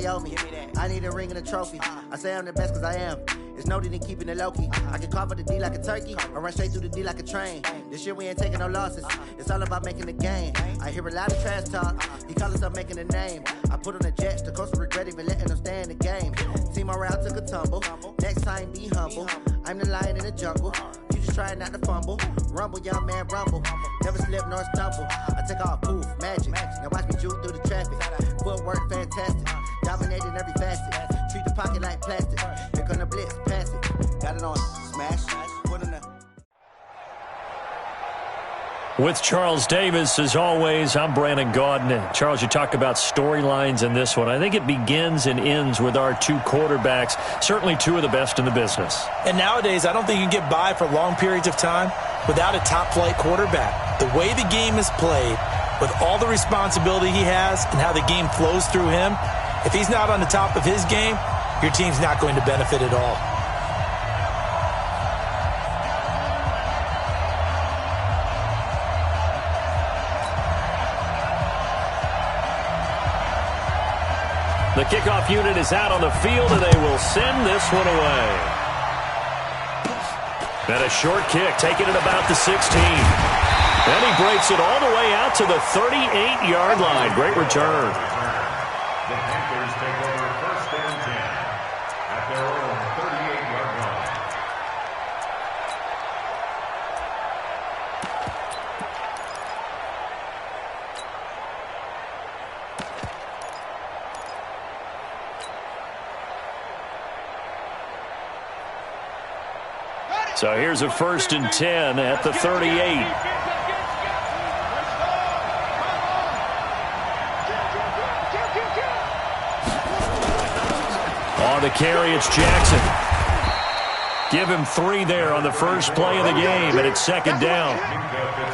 they owe me. I need a ring and a trophy. I say I'm the best cause I am. It's no need in keeping it low-key. I can carve up the D like a turkey or run straight through the D like a train. This year we ain't taking no losses. It's all about making the game. I hear a lot of trash talk. He call himself making a name. I put on the Jets. The coach regret even letting them stay in the game. Team morale took a tumble. Next time be humble. I'm the lion in the jungle. You just trying not to fumble. Rumble, young man, rumble. Never slip nor stumble. I take off, poof, magic. Now watch me juke through the traffic. Footwork fantastic. Dominating every facet. Treat the pocket like plastic. Here come the blitz, pass it. Got it on, smash. Put in the... With Charles Davis, as always, I'm Brandon Gaudin. Charles, you talk about storylines in this one. I think it begins and ends with our two quarterbacks, certainly two of the best in the business. And nowadays, I don't think you can get by for long periods of time without a top-flight quarterback. The way the game is played, with all the responsibility he has and how the game flows through him, if he's not on the top of his game, your team's not going to benefit at all. The kickoff unit is out on the field, and they will send this one away. And a short kick, taking it about the 16. And he breaks it all the way out to the 38-yard line. Great return. The Panthers take over first and 10 at their own 38-yard line. So here's a first and 10 at the 38. On the carry, it's Jackson. Give him 3 there on the first play of the game, and it's second down.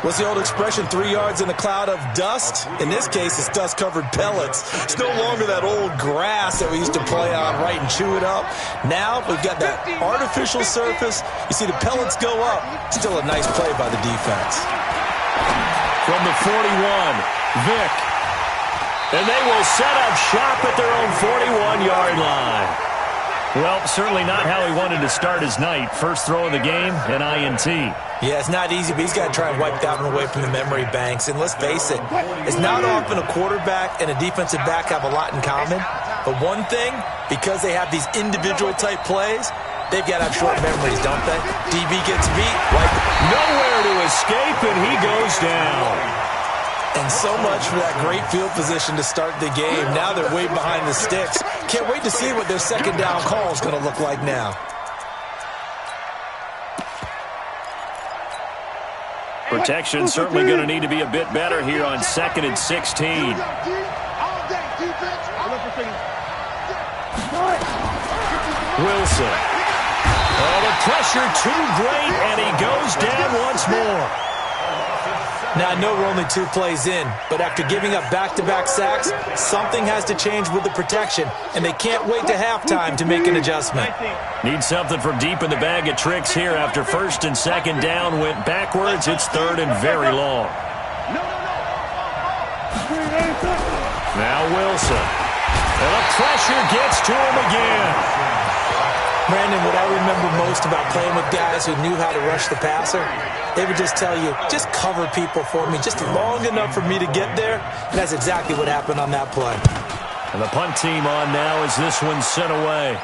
What's the old expression, 3 yards in a cloud of dust? In this case, it's dust-covered pellets. It's no longer that old grass that we used to play on, right, and chew it up. Now we've got that artificial surface. You see the pellets go up. Still a nice play by the defense. From the 41, Vick. And they will set up shop at their own 41-yard line. Well, certainly not how he wanted to start his night. First throw of the game, an INT. Yeah, it's not easy, but he's got to try and wipe that one away from the memory banks. And let's face it, it's not often a quarterback and a defensive back have a lot in common. But one thing, because they have these individual-type plays, they've got to have short memories, don't they? DB gets beat, wipe it. Nowhere to escape, and he goes down. And so much for that great field position to start the game. Now they're way behind the sticks. Can't wait to see what their second down call is going to look like now. Protection certainly going to need to be a bit better here on 2nd and 16. Wilson. Oh, the pressure too great, and he goes down once more. Now, I know we're only 2 plays in, but after giving up back-to-back sacks, something has to change with the protection, and they can't wait to halftime to make an adjustment. Need something from deep in the bag of tricks here after first and second down went backwards. It's third and very long. Now Wilson. And the pressure gets to him again. Brandon, what I remember most about playing with guys who knew how to rush the passer, they would just tell you, just cover people for me, just long enough for me to get there. And that's exactly what happened on that play. And the punt team on now as this one's sent away.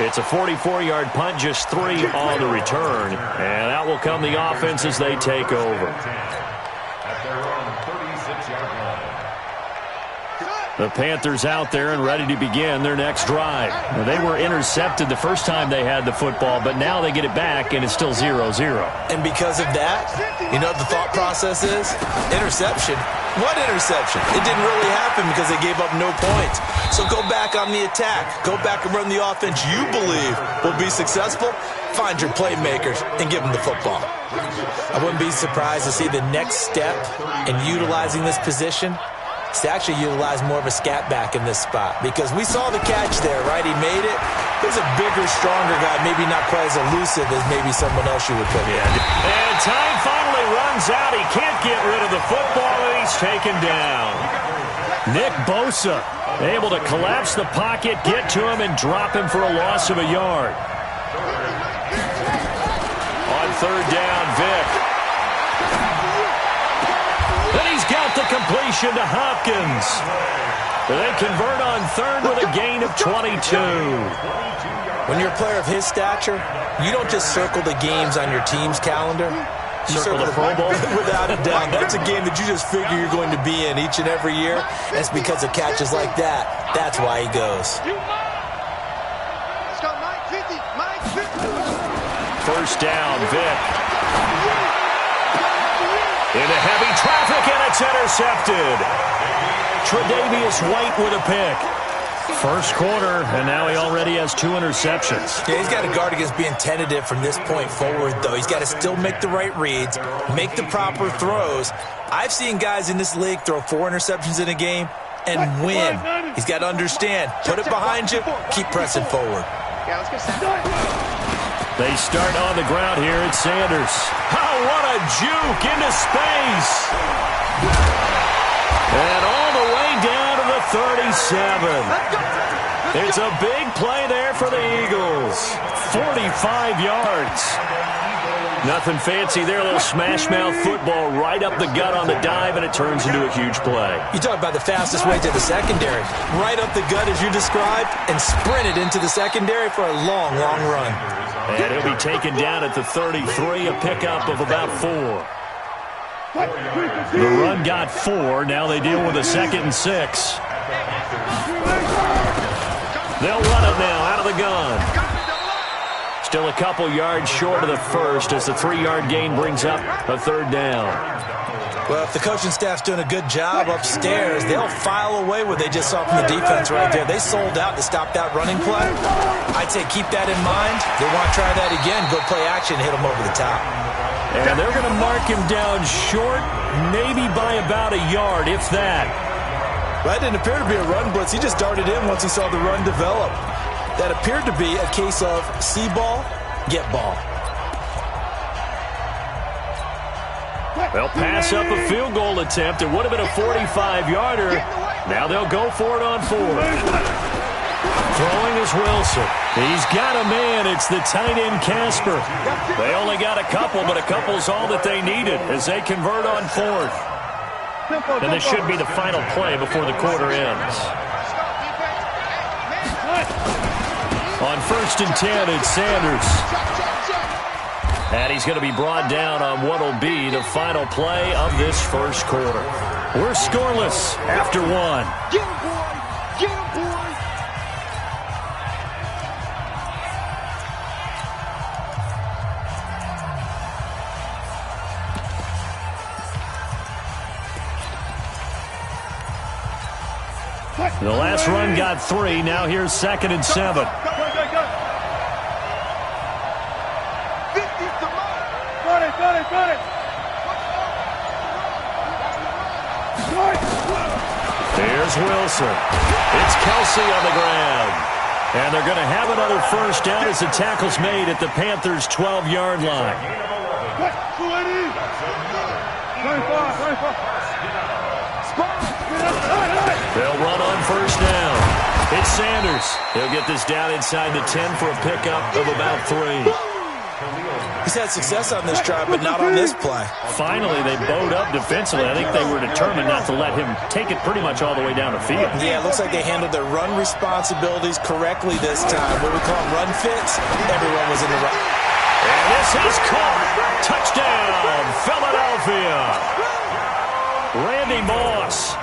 It's a 44-yard punt, just 3 on the return. And out will come the offense as they take over. At their own 36-yard line. The Panthers out there and ready to begin their next drive. Now, they were intercepted the first time they had the football, but now they get it back, and it's still 0-0. And because of that, you know what the thought process is? Interception. What interception? It didn't really happen because they gave up no points. So go back on the attack. Go back and run the offense you believe will be successful. Find your playmakers and give them the football. I wouldn't be surprised to see the next step in utilizing this position is to actually utilize more of a scat back in this spot, because we saw the catch there, right? He made it. He's a bigger, stronger guy, maybe not quite as elusive as maybe someone else you would put in. And time finally runs out. He can't get rid of the football, and he he's taken down. Nick Bosa able to collapse the pocket, get to him, and drop him for a loss of a yard. On third down, Vick. Then he's got the completion to Hopkins. They convert on third with a gain of 22. When you're a player of his stature, you don't just circle the games on your team's calendar. You circle the Pro Bowl? Without a doubt. That's a game that you just figure you're going to be in each and every year. That's because of catches like that. That's why he goes. First down, Vick. Into heavy traffic, and it's intercepted. Tre'Davious White with a pick. First quarter, and now he already has 2 interceptions. Yeah, he's got to guard against being tentative from this point forward, though. He's got to still make the right reads, make the proper throws. I've seen guys in this league throw 4 interceptions in a game and win. He's got to understand, put it behind you, keep pressing forward. Yeah, let's go Sanders. They start on the ground here at Sanders. Oh, what a juke into space. And all the way down to the 37. It's a big play there for the Eagles. 45 yards. Nothing fancy there. A little smash-mouth football right up the gut on the dive, and it turns into a huge play. You talk about the fastest way to the secondary. Right up the gut, as you described, and sprinted into the secondary for a long, long run. And he'll be taken down at the 33, a pickup of about 4. The run got 4. Now they deal with a 2nd and 6. They'll run it now out of the gun. Still a couple yards short of the first as the 3-yard gain brings up a 3rd down. Well, if the coaching staff's doing a good job upstairs, they'll file away what they just saw from the defense right there. They sold out to stop that running play. I'd say keep that in mind. They want to try that again, go play action, hit them over the top. And they're going to mark him down short, maybe by about a yard, if that. That didn't appear to be a run blitz. He just darted in once he saw the run develop. That appeared to be a case of see ball, get ball. They'll pass up a field goal attempt. It would have been a 45-yarder. Now they'll go for it on 4th. Throwing is Wilson. He's got a man. It's the tight end, Casper. They only got a couple, but a couple's all that they needed as they convert on 4th. And this should be the final play before the quarter ends. On 1st and 10, it's Sanders. And he's going to be brought down on what will be the final play of this first quarter. We're scoreless after 1. Get him, boy! Get him, boy! The last run got 3. Now here's 2nd and 7. Got it. Here's Wilson. It's Kelsey on the ground. And they're going to have another first down as the tackle's made at the Panthers' 12-yard line. They'll run on first down. It's Sanders. He'll get this down inside the 10 for a pickup of about 3. He's had success on this drive, but not on this play. Finally, they bowed up defensively. I think they were determined not to let him take it pretty much all the way down the field. Yeah, it looks like they handled their run responsibilities correctly this time. What we call them run fits, everyone was in the run. And this is caught. Touchdown, Philadelphia. Randy Moss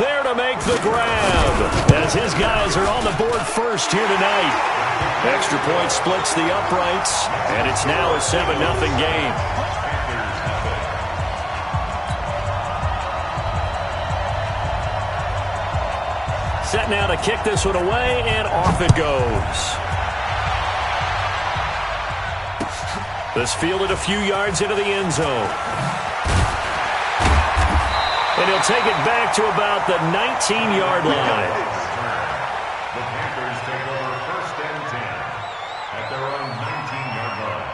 there to make the grab as his guys are on the board first here tonight. Extra point splits the uprights, and it's now a 7-0 game. Set now to kick this one away, and off it goes. This fielded a few yards into the end zone. And he'll take it back to about the 19-yard line. The Panthers take over 1st and 10 at their own 19-yard line.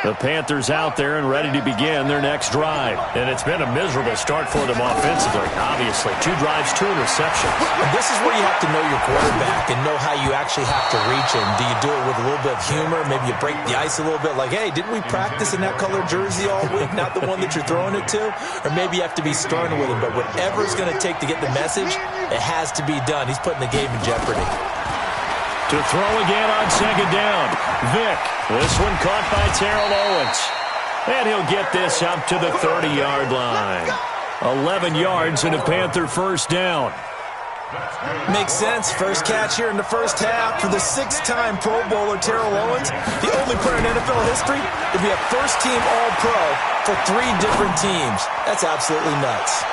The Panthers out there and ready to begin their next drive. And it's been a miserable start for them offensively, obviously. 2 drives, 2 interceptions. And this is where you have to know your quarterback and know how you actually have to reach him. Do you do it with a little bit of humor? Maybe you break the ice a little bit like, hey, didn't we practice in that colored jersey all week? Not the one that you're throwing it to? Or maybe you have to be stern with him. But whatever it's going to take to get the message, it has to be done. He's putting the game in jeopardy. To throw again on second down. Vick. This one caught by Terrell Owens. And he'll get this up to the 30-yard line. 11 yards and a Panther first down. Makes sense. First catch here in the first half for the 6-time Pro Bowler Terrell Owens. The only player in NFL history to be a first-team All-Pro for 3 different teams. That's absolutely nuts.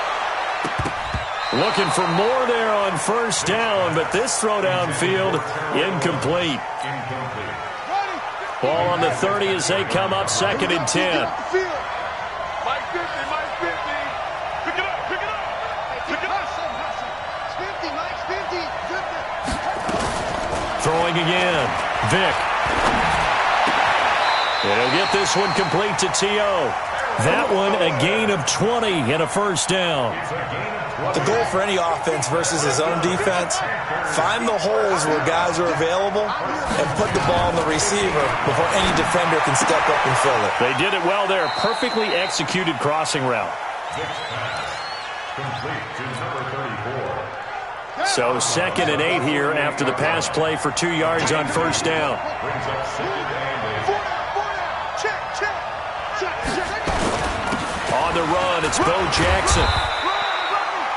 Looking for more there on first down, but this throw downfield, incomplete. Ball on the 30 as they come up 2nd and 10. Mike 50, Mike 50. Pick it up, pick it up. Pick it up. It's 50, Mike's 50. Throwing again. Vick. And he'll get this one complete to T.O. That one a gain of 20 and a first down. The goal for any offense versus his own defense, find the holes where guys are available and put the ball on the receiver before any defender can step up and fill it. They did it well there. Perfectly executed crossing route. Complete to number 34. So 2nd and 8 here after the pass play for 2 yards on first down. Brings up 2nd and 8. Check. On the run, it's Bo Jackson.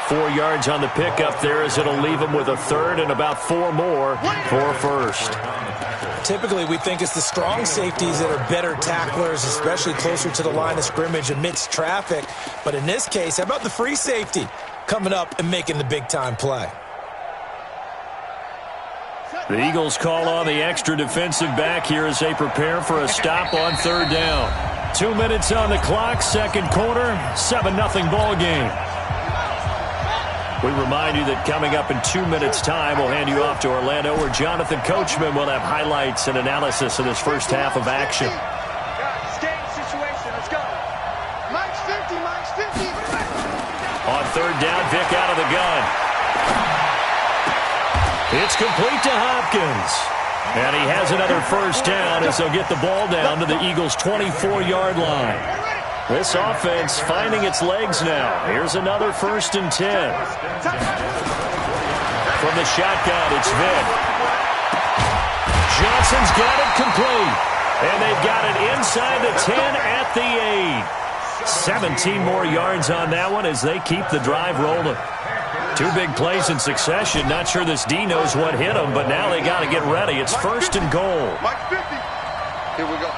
4 yards on the pickup there as it'll leave him with a 3rd and about 4 more for first. Typically, we think it's the strong safeties that are better tacklers, especially closer to the line of scrimmage amidst traffic. But in this case, how about the free safety coming up and making the big-time play? The Eagles call on the extra defensive back here as they prepare for a stop on 3rd down. 2 minutes on the clock, 2nd quarter, 7-0 ball game. We remind you that coming up in 2 minutes' time, we'll hand you off to Orlando, where Jonathan Coachman will have highlights and analysis of this first half of action. Game situation, let's go. Mike's 50, Mike's 50. On 3rd down, Vick out of the gun. It's complete to Hopkins. And he has another first down as they'll get the ball down to the Eagles' 24-yard line. This offense finding its legs now. Here's another 1st and 10. From the shotgun, it's Vick. Johnson's got it complete. And they've got it inside the 10 at the 8. 17 more yards on that one as they keep the drive rolling. 2 big plays in succession. Not sure this D knows what hit them, but now they got to get ready. It's 1st and goal. Mike 50. Here we go.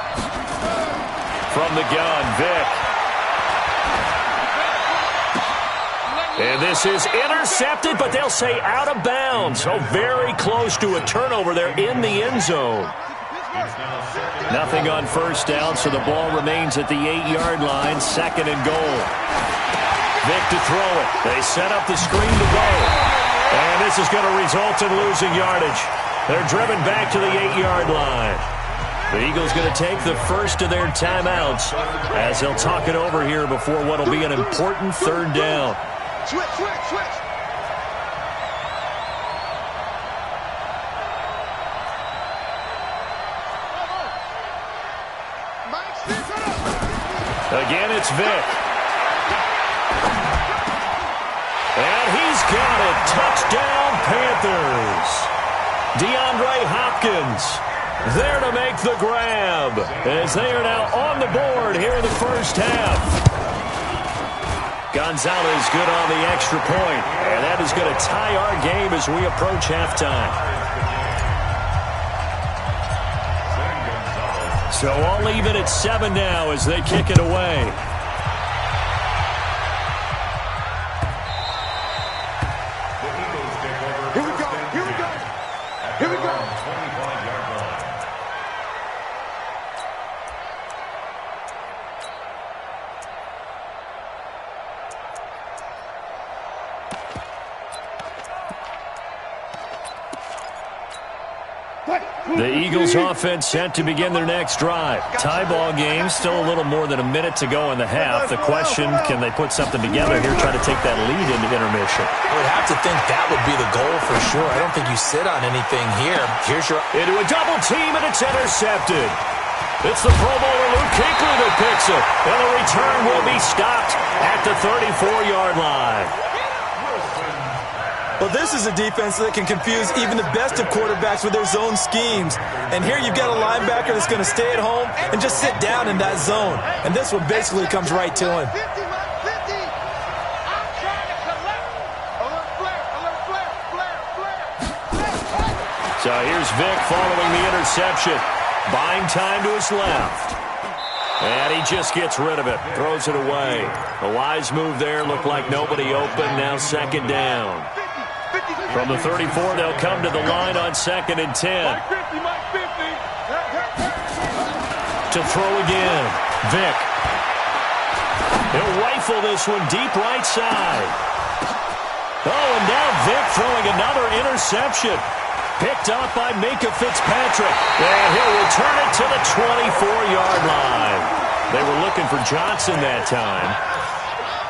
From the gun, Vick. And this is intercepted, but they'll say out of bounds. So very close to a turnover there in the end zone. Nothing on first down, so the ball remains at the 8-yard line, 2nd and goal. Vick to throw it. They set up the screen to go. And this is going to result in losing yardage. They're driven back to the 8-yard line. The Eagles going to take the first of their timeouts as they'll talk it over here before what will be an important 3rd down. Switch. Again, it's Vick. And he's got it. Touchdown, Panthers. DeAndre Hopkins there to make the grab as they are now on the board here in the first half. Gonzalez good on the extra point, and that is going to tie our game as we approach halftime. So all even at 7 now as they kick it away. Here we go. The Eagles offense set to begin their next drive. Tie ball game, still a little more than a minute to go in the half. The question, can they put something together here, try to take that lead into intermission? I would have to think that would be the goal for sure. I don't think you sit on anything here. Here's your... Into a double team, and it's intercepted. It's the Pro Bowler Luke Kuechly that picks it. And the return will be stopped at the 34-yard line. Well, this is a defense that can confuse even the best of quarterbacks with their zone schemes. And here you've got a linebacker that's going to stay at home and just sit down in that zone. And this one basically comes right to him. So here's Vic following the interception. Buying time to his left. And he just gets rid of it. Throws it away. A wise move there. Looked like nobody open. Now second down. From the 34, they'll come to the line on 2nd and 10. To throw again. Vic. He'll rifle this one deep right side. Oh, and now Vic throwing another interception. Picked up by Minkah Fitzpatrick. And he'll return it to the 24-yard line. They were looking for Johnson that time.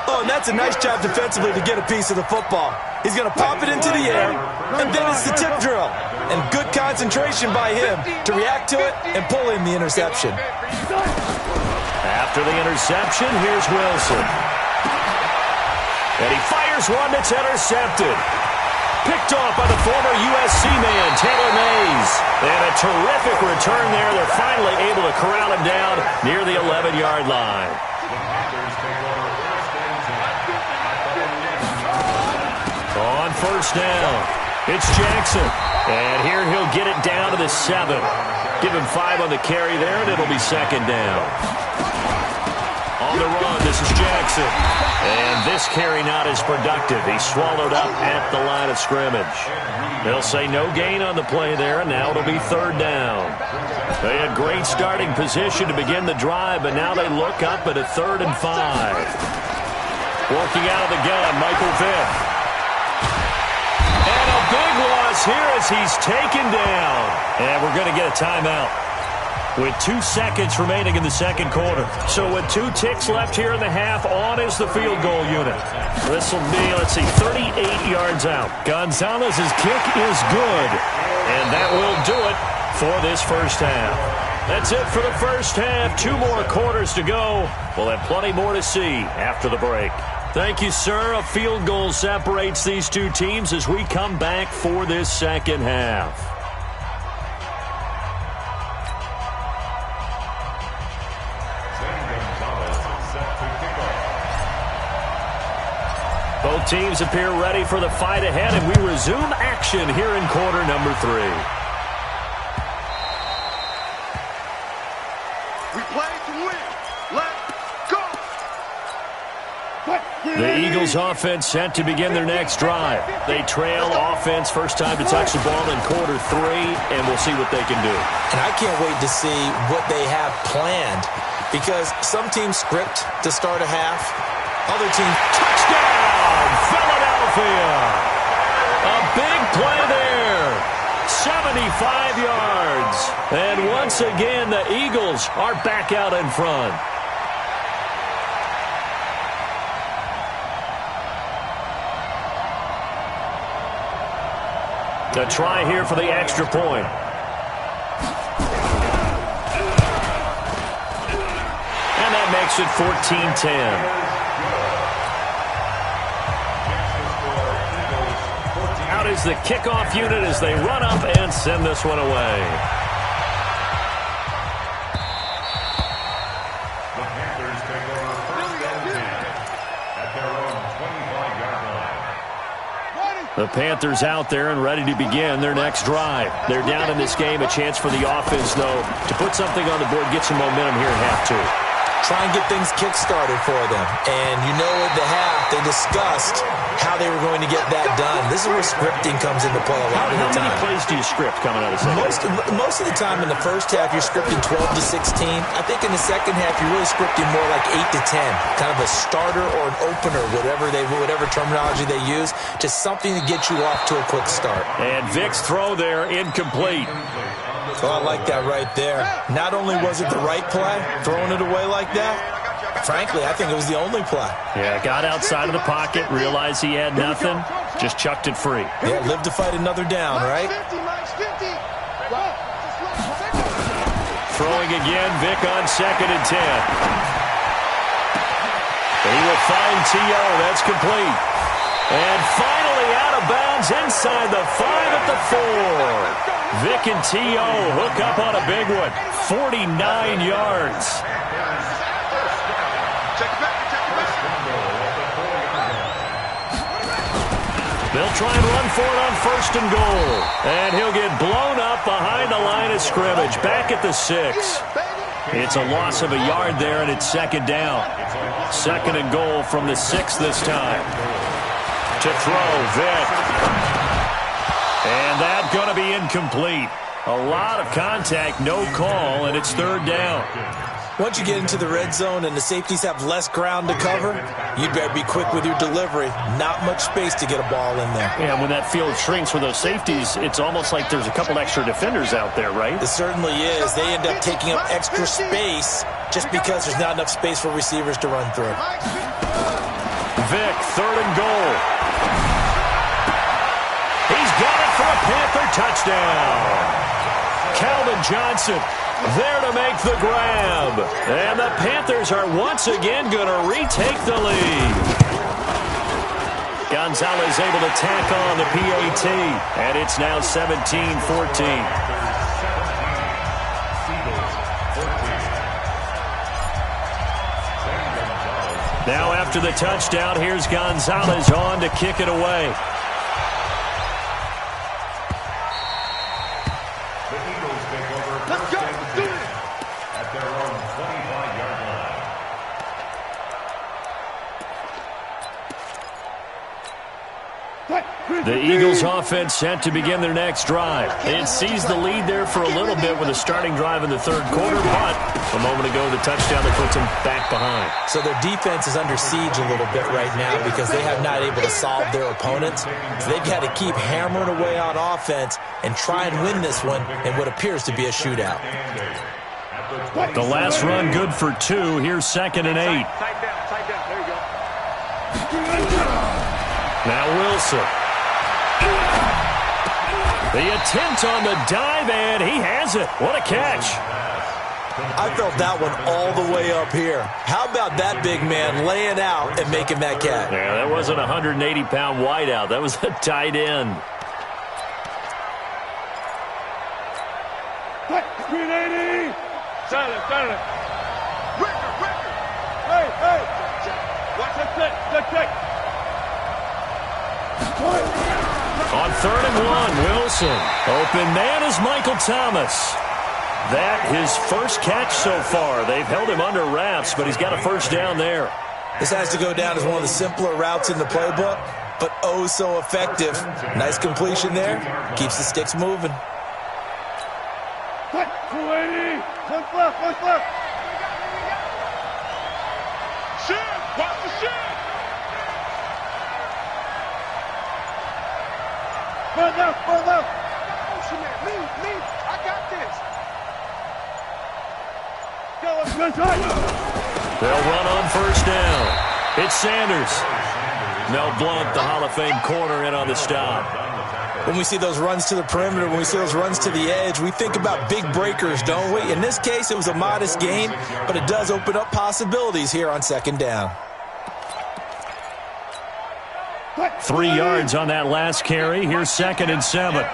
Oh, and that's a nice job defensively to get a piece of the football. He's going to pop it into the air, and then it's the tip drill. And good concentration by him to react to it and pull in the interception. After the interception, here's Wilson. And he fires one that's intercepted. Picked off by the former USC man, Taylor Mays. And a terrific return there. They're finally able to corral him down near the 11-yard line. On first down, it's Jackson. And here he'll get it down to the 7. Give him 5 on the carry there, and it'll be second down. On the run, this is Jackson. And this carry not as productive. He's swallowed up at the line of scrimmage. They'll say no gain on the play there, and now it'll be third down. They had great starting position to begin the drive, but now they look up at a 3rd and 5. Working out of the gun, Michael Vick. And a big loss here as he's taken down. And we're going to get a timeout with 2 seconds remaining in the second quarter. So with 2 ticks left here in the half, on is the field goal unit. This will be, 38 yards out. Gonzalez's kick is good. And that will do it for this first half. That's it for the first half. 2 more quarters to go. We'll have plenty more to see after the break. Thank you, sir. A field goal separates these 2 teams as we come back for this second half. Both teams appear ready for the fight ahead, and we resume action here in quarter number 3. We play to win. Let's go. The Eagles offense set to begin their next drive. They trail offense, first time to touch the ball in quarter 3, and we'll see what they can do. And I can't wait to see what they have planned, because some teams script to start a half. Other teams, Touchdown, Philadelphia! A big play there. 75 yards. And once again, the Eagles are back out in front. A try here for the extra point. And that makes it 14-10. Out is the kickoff unit as they run up and send this one away. The Panthers take over first and 10 at their own 25-yard line. The Panthers out there and ready to begin their next drive. They're down in this game. A chance for the offense, though, to put something on the board, get some momentum here in half 2. try and get things kick-started for them. And you know at the half, they discussed how they were going to get that done. This is where scripting comes into play a lot of the time. How many plays do you script coming out of the second? Most of the time in the first half, you're scripting 12 to 16. I think in the second half, you're really scripting more like 8 to 10. Kind of a starter or an opener, whatever terminology they use, just something to get you off to a quick start. And Vic's throw there, incomplete. Oh, I like that right there. Not only was it the right play, throwing it away like that, frankly, I think it was the only play. Yeah, got outside of the pocket, realized he had nothing, just chucked it free. Yeah, live to fight another down, right? Throwing again, Vic on 2nd and 10. He will find T.O. That's complete. And finally out of bounds inside the 5 at the 4. Vic and T.O. hook up on a big one. 49 yards. They'll try and run for it on 1st and goal. And he'll get blown up behind the line of scrimmage. Back at the 6. It's a loss of a yard there, and it's 2nd down. 2nd and goal from the 6 this time. To throw, Vic. And that's going to be incomplete. A lot of contact, no call, and it's 3rd down. Once you get into the red zone and the safeties have less ground to cover, you'd better be quick with your delivery. Not much space to get a ball in there. Yeah, when that field shrinks with those safeties, it's almost like there's a couple extra defenders out there, right? It certainly is. They end up taking up extra space just because there's not enough space for receivers to run through. Vic, 3rd and goal. He's got it for a Panther touchdown. Calvin Johnson there to make the grab. And the Panthers are once again going to retake the lead. Gonzalez able to tack on the PAT. And it's now 17-14. Now after the touchdown, here's Gonzalez on to kick it away. The Eagles offense set to begin their next drive. It seized the lead there for a little bit with a starting drive in the 3rd quarter, but a moment ago the touchdown that puts them back behind. So their defense is under siege a little bit right now because they have not able to solve their opponents. So they've got to keep hammering away on offense and try and win this one in what appears to be a shootout. The last run good for 2. Here's 2nd and 8. Tight down. There you go. Now Wilson. The attempt on the dive, and he has it. What a catch. I felt that one all the way up here. How about that big man laying out and making that catch? Yeah, that wasn't a 180-pound wideout. That was a tight end. 380. Silent. Ricker. Hey. Watch that check. On 3rd and 1, Wilson. Open man is Michael Thomas. That his first catch so far. They've held him under wraps, but he's got a 1st down there. This has to go down as one of the simpler routes in the playbook, but oh so effective. Nice completion there. Keeps the sticks moving. 280. One left. Shit. Watch the shit. Run left. Motion there. Lead. I got this. Go, let's go. They'll run on 1st down. It's Sanders. Mel Blount, the Hall of Fame corner, in on the stop. When we see those runs to the perimeter, when we see those runs to the edge, we think about big breakers, don't we? In this case, it was a modest gain, but it does open up possibilities here on 2nd down. 3 yards on that last carry. Here's 2nd and 7.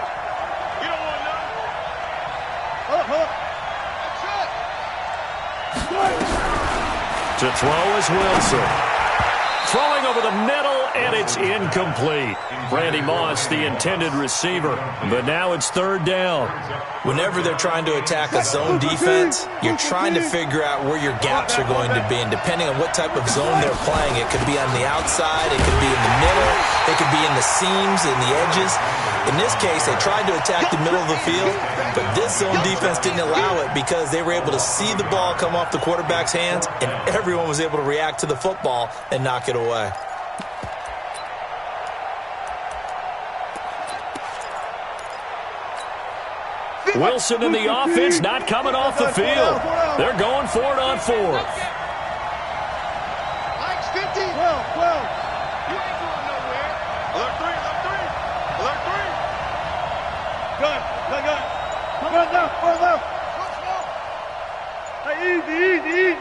To throw is Wilson. Throwing over the middle, and it's incomplete. Randy Moss, the intended receiver. But now it's third down. Whenever they're trying to attack a zone defense, you're trying to figure out where your gaps are going to be. And depending on what type of zone they're playing, it could be on the outside, it could be in the middle, it could be in the seams, in the edges. In this case, they tried to attack the middle of the field, but this zone defense didn't allow it because they were able to see the ball come off the quarterback's hands, and everyone was able to react to the football and knock it away. Wilson and the offense not coming off the field. They're going for it on fourth. Mike's 50. 12. You ain't going nowhere. Alert 3. Alert 3. Gun. Run left. Hey, easy.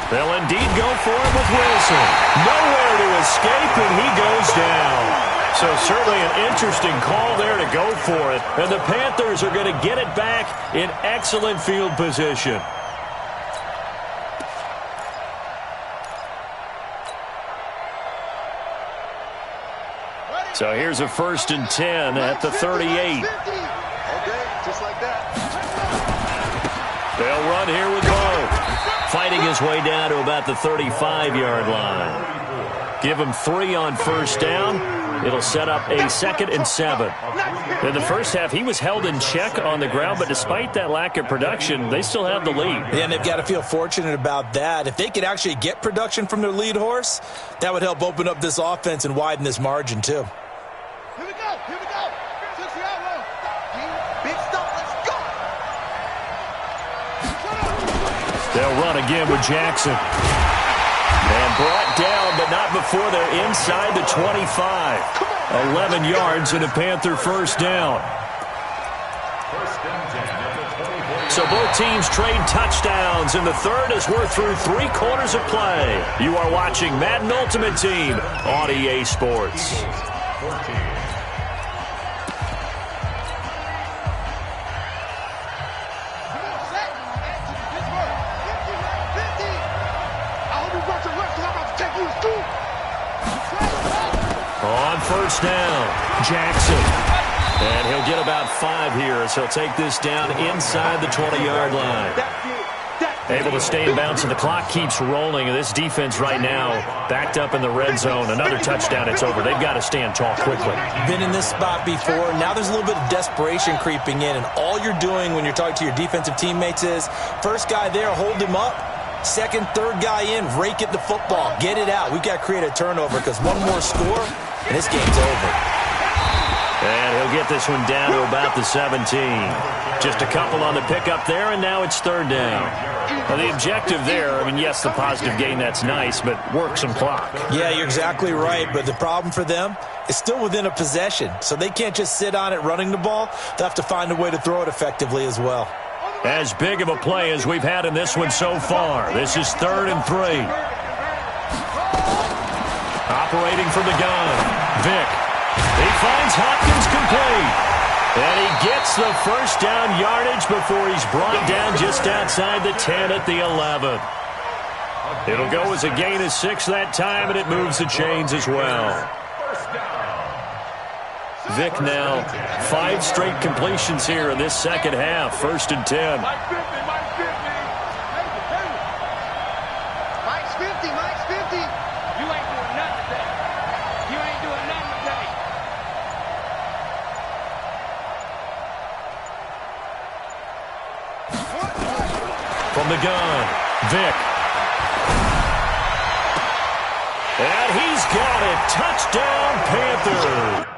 They'll indeed go for it with Wilson. Nowhere to escape, and he goes down. So certainly an interesting call there to go for it. And the Panthers are going to get it back in excellent field position. So here's a 1st and 10 at the 38. Okay, just like that. They'll run here with Bo. Fighting his way down to about the 35-yard line. Give him 3 on 1st down. It'll set up a 2nd and 7. In the first half, he was held in check on the ground, but despite that lack of production, they still have the lead. Yeah, and they've got to feel fortunate about that. If they could actually get production from their lead horse, that would help open up this offense and widen this margin, too. Here we go. 60 out. Big stuff. Let's go. They'll run again with Jackson. And brought down, but not before they're inside the 25. 11 yards and a Panther 1st down. So both teams trade touchdowns, and the third as we're through 3 quarters of play. You are watching Madden Ultimate Team on EA Sports. On 1st down, Jackson. And he'll get about 5 here as he'll take this down inside the 20-yard line. Able to stay in bounds, and the clock keeps rolling. This defense right now backed up in the red zone. Another touchdown, it's over. They've got to stand tall quickly. Been in this spot before. Now there's a little bit of desperation creeping in, and all you're doing when you're talking to your defensive teammates is, first guy there, hold him up. Second, third guy in, rake at the football. Get it out. We've got to create a turnover because one more score, and this game's over. And he'll get this one down to about the 17. Just a couple on the pickup there, and now it's 3rd down. Well, the objective there, yes, the positive gain, that's nice, but work some clock. Yeah, you're exactly right, but the problem for them is still within a possession, so they can't just sit on it running the ball. They'll have to find a way to throw it effectively as well. As big of a play as we've had in this one so far. This is 3rd and 3. Operating from the gun, Vick. He finds Hopkins complete. And he gets the 1st down yardage before he's brought down just outside the 10 at the 11. It'll go as a gain of 6 that time, and it moves the chains as well. Vick now 5 straight completions here in this second half. 1st and 10. Mike's 50. Mike's 50. You ain't doing nothing today. From the gun, Vick. And he's got it. Touchdown, Panthers.